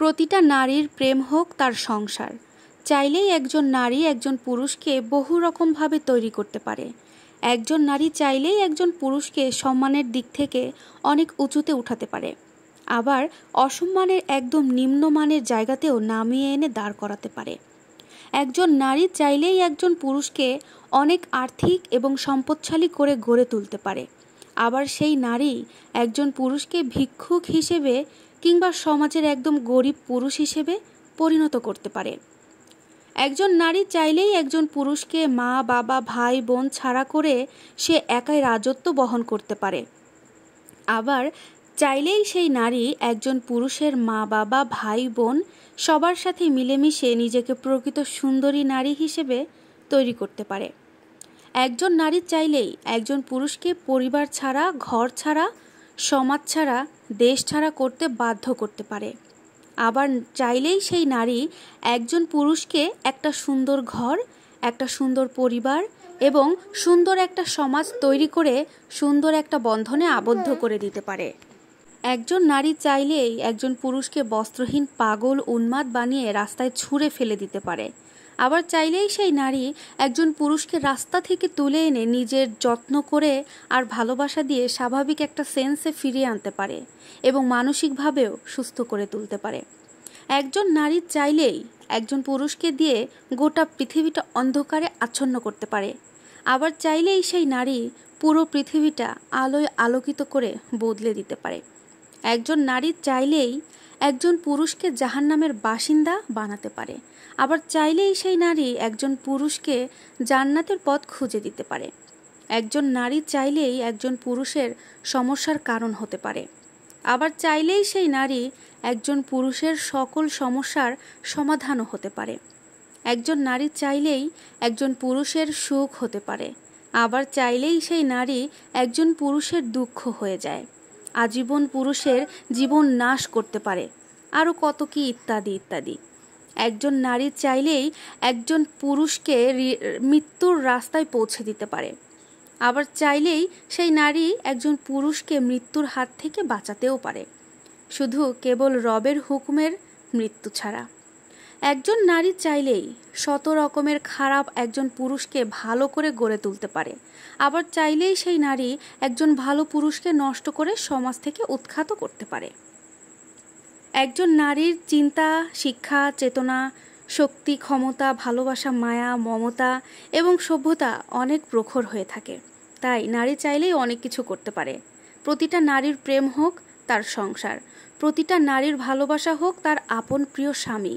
প্রতিটা নারীর প্রেম হোক তার সংসার। চাইলেই একজন নারী একজন পুরুষকে বহু রকমভাবে তৈরি করতে পারে। একজন নারী চাইলেই একজন পুরুষকে সম্মানের দিক থেকে অনেক উঁচুতে উঠাতে পারে, আবার অসম্মানের একদম নিম্নমানের জায়গাতেও নামিয়ে এনে দাঁড় করাতে পারে। একজন নারী চাইলেই একজন পুরুষকে অনেক আর্থিক এবং সম্পদশালী করে গড়ে তুলতে পারে, আবার সেই নারী একজন পুরুষকে ভিক্ষুক হিসেবে কিংবা সমাজের একদম গরিব পুরুষ হিসেবে পরিণত করতে পারে। একজন নারী চাইলেই একজন পুরুষকে মা বাবা ভাই বোন ছাড়া করে সে একাই রাজত্ব বহন করতে পারে, আবার চাইলেই সেই নারী একজন পুরুষের মা বাবা ভাই বোন সবার সাথে মিলেমিশে নিজেকে প্রকৃত সুন্দরী নারী হিসেবে তৈরি করতে পারে। একজন নারী চাইলেই একজন পুরুষকে পরিবার ছাড়া, ঘর ছাড়া, সমাজ ছাড়া, দেশ ছাড়া করতে বাধ্য করতে পারে, আবার চাইলেই সেই নারী একজন পুরুষকে একটা সুন্দর ঘর, একটা সুন্দর পরিবার এবং সুন্দর একটা সমাজ তৈরি করে সুন্দর একটা বন্ধনে আবদ্ধ করে দিতে পারে। একজন নারী চাইলেই একজন পুরুষকে বস্ত্রহীন পাগল উন্মাদ বানিয়ে রাস্তায় ছুঁড়ে ফেলে দিতে পারে, আবার চাইলেই সেই নারী একজন পুরুষকে রাস্তা থেকে তুলে এনে নিজের যত্ন করে আর ভালোবাসা দিয়ে স্বাভাবিক একটা সেন্সে ফিরিয়ে আনতে পারে এবং মানসিকভাবেও সুস্থ করে তুলতে পারে। একজন নারী চাইলেই একজন পুরুষকে দিয়ে গোটা পৃথিবীটা অন্ধকারে আচ্ছন্ন করতে পারে, আবার চাইলেই সেই নারী পুরো পৃথিবীটা আলোয় আলোকিত করে বদলে দিতে পারে। একজন নারী চাইলেই একজন পুরুষকে জাহান্নামের বাসিন্দা বানাতে পারে, আবার চাইলেই সেই নারী একজন পুরুষকে জান্নাতের পথ খুঁজে দিতে পারে। একজন নারী চাইলেই একজন পুরুষের সমস্যার কারণ হতে পারে, আবার চাইলেই সেই নারী একজন পুরুষের সকল সমস্যার সমাধানও হতে পারে। একজন নারী চাইলেই একজন পুরুষের সুখ হতে পারে, আবার চাইলেই সেই নারী একজন পুরুষের দুঃখ হয়ে যায়, আজীবন পুরুষের জীবন নাশ করতে পারে, আরও কত কি ইত্যাদি ইত্যাদি। একজন নারী চাইলেই একজন পুরুষকে মৃত্যুর রাস্তায় পৌঁছে দিতে পারে, আবার চাইলেই সেই নারী একজন পুরুষকে মৃত্যুর হাত থেকে বাঁচাতেও পারে, শুধু কেবল রবের হুকুমের মৃত্যু ছাড়া। একজন নারী চাইলেই শত রকমের খারাপ একজন পুরুষকে ভালো করে গড়ে তুলতে পারে, আবার চাইলেই সেই নারী একজন ভালো পুরুষকে নষ্ট করে সমাজ থেকে উৎখাত করতে পারে। একজন নারীর চিন্তা, শিক্ষা, চেতনা, শক্তি, ক্ষমতা, ভালোবাসা, মায়া, মমতা এবং সভ্যতা অনেক প্রখর হয়ে থাকে, তাই নারী চাইলেই অনেক কিছু করতে পারে। প্রতিটা নারীর প্রেম হোক তার সংসার, প্রতিটা নারীর ভালোবাসা হোক তার আপন প্রিয় স্বামী।